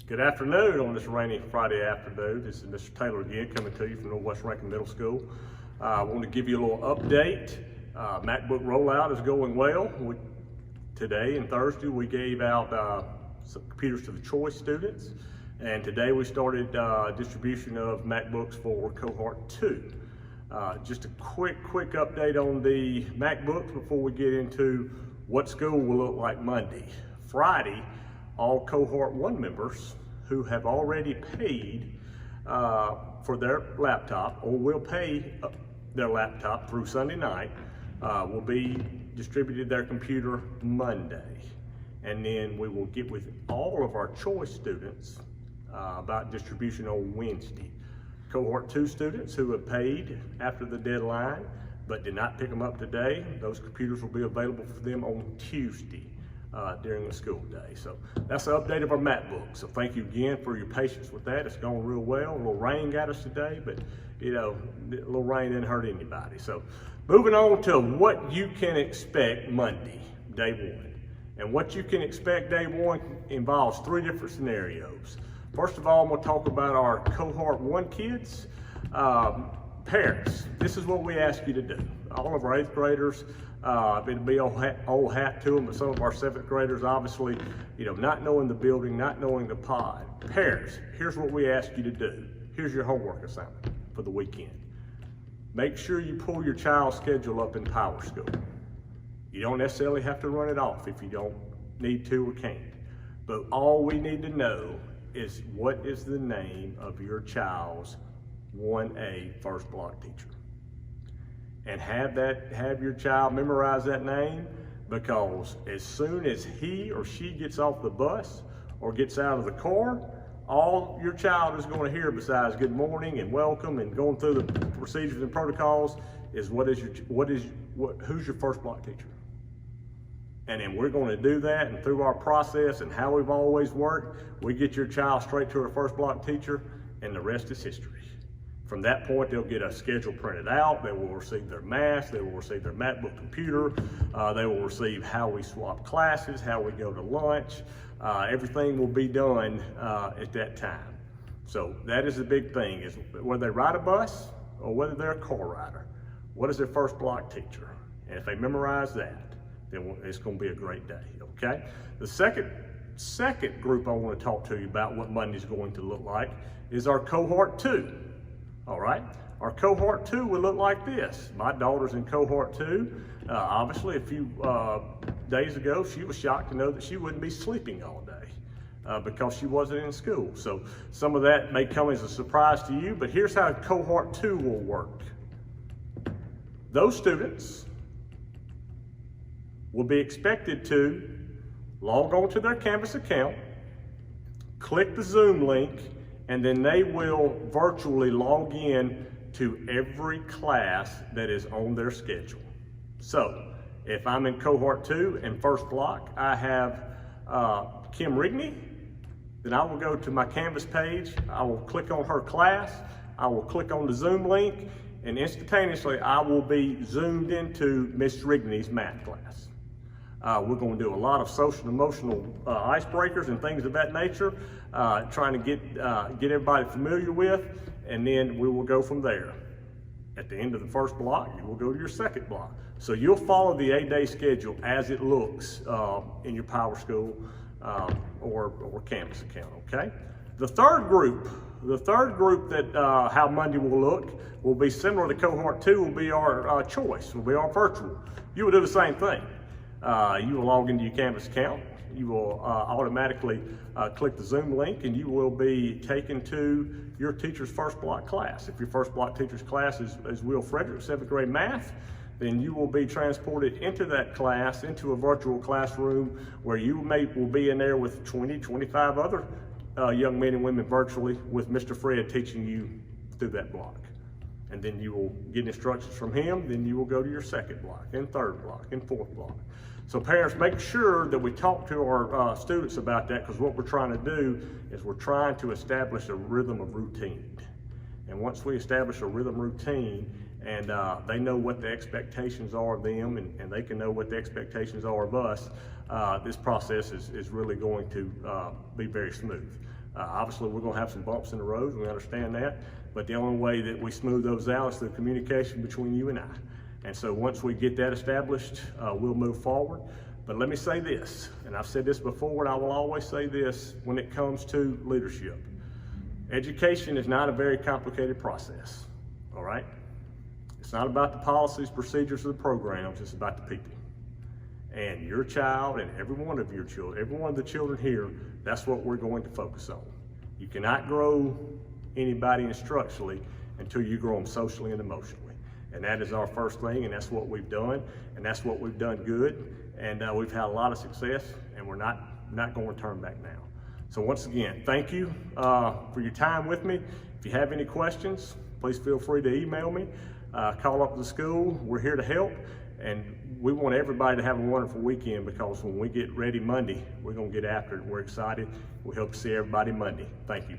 Good afternoon on this rainy Friday afternoon. This is Mr. Taylor again, coming to you from Northwest Rankin Middle School. I want to give you a little update. MacBook rollout is going well. Today and Thursday we gave out some computers to the choice students, and today we started distribution of MacBooks for Cohort 2. Just a quick update on the MacBooks before we get into what school will look like Monday. Friday, all Cohort 1 members who have already paid for their laptop or will pay their laptop through Sunday night will be distributed their computer Monday. And then we will get with all of our choice students about distribution on Wednesday. Cohort 2 students who have paid after the deadline but did not pick them up today, those computers will be available for them on Tuesday during the school day. So that's the update of our MacBook. So thank you again for your patience with that. It's gone real well. A little rain got us today, but you know, a little rain didn't hurt anybody. So moving on to what you can expect Monday, day one. And what you can expect day one involves three different scenarios. First of all, I'm going to talk about our Cohort 1 kids. Parents, this is what we ask you to do. All of our 8th graders, it'll be old hat to them, but some of our 7th graders, obviously, you know, not knowing the building, not knowing the pod. Parents, here's what we ask you to do. Here's your homework assignment for the weekend. Make sure you pull your child's schedule up in Power School. You don't necessarily have to run it off if you don't need to or can't. But all we need to know is what is the name of your child's 1A first block teacher. And have your child memorize that name, because as soon as he or she gets off the bus or gets out of the car, all your child is going to hear, besides good morning and welcome and going through the procedures and protocols, is who's your first block teacher. And then we're going to do that, and through our process and how we've always worked, we get your child straight to her first block teacher, and the rest is history. From that point, they'll get a schedule printed out. They will receive their math. They will receive their MacBook computer. They will receive how we swap classes, how we go to lunch. Everything will be done at that time. So that is the big thing, is whether they ride a bus or whether they're a car rider, what is their first block teacher? And if they memorize that, then it's going to be a great day, okay? The second group I want to talk to you about what Monday's going to look like is our Cohort 2. All right, our Cohort 2 will look like this. My daughter's in Cohort 2. Obviously, a few days ago, she was shocked to know that she wouldn't be sleeping all day because she wasn't in school. So some of that may come as a surprise to you, but here's how Cohort 2 will work. Those students will be expected to log on to their Canvas account, click the Zoom link, and then they will virtually log in to every class that is on their schedule. So if I'm in Cohort 2 and first block, I have Kim Rigney, then I will go to my Canvas page, I will click on her class, I will click on the Zoom link, and instantaneously I will be zoomed into Miss Rigney's math class. We're going to do a lot of social and emotional icebreakers and things of that nature, trying to get everybody familiar with, and then we will go from there. At the end of the first block, you will go to your second block. So you'll follow the 8-day schedule as it looks in your Power School or Canvas account, okay? The third group that how Monday will look will be similar to Cohort 2, will be our choice, will be our virtual. You will do the same thing. You will log into your Canvas account. You will automatically click the Zoom link, and you will be taken to your teacher's first block class. If your first block teacher's class is Will Frederick, 7th grade math, then you will be transported into that class, into a virtual classroom where you will be in there with 20, 25 other young men and women virtually, with Mr. Fred teaching you through that block. And then you will get instructions from him, then you will go to your second block, and third block, and fourth block. So parents, make sure that we talk to our students about that, because what we're trying to do is we're trying to establish a rhythm of routine. And once we establish a rhythm routine, and they know what the expectations are of them, and they can know what the expectations are of us, this process is really going to be very smooth. Obviously, we're going to have some bumps in the road. We understand that. But the only way that we smooth those out is through communication between you and I. And so once we get that established, we'll move forward. But let me say this, and I've said this before, and I will always say this when it comes to leadership. Education is not a very complicated process, all right? It's not about the policies, procedures, or the programs, it's about the people. And your child and every one of your children, every one of the children here, that's what we're going to focus on. You cannot grow anybody instructionally until you grow them socially and emotionally. And that is our first thing, and that's what we've done, and that's what we've done good. And we've had a lot of success, and we're not going to turn back now. So once again, thank you for your time with me. If you have any questions, please feel free to email me, call up the school. We're here to help, and we want everybody to have a wonderful weekend, because when we get ready Monday, we're going to get after it. We're excited. We hope to see everybody Monday. Thank you.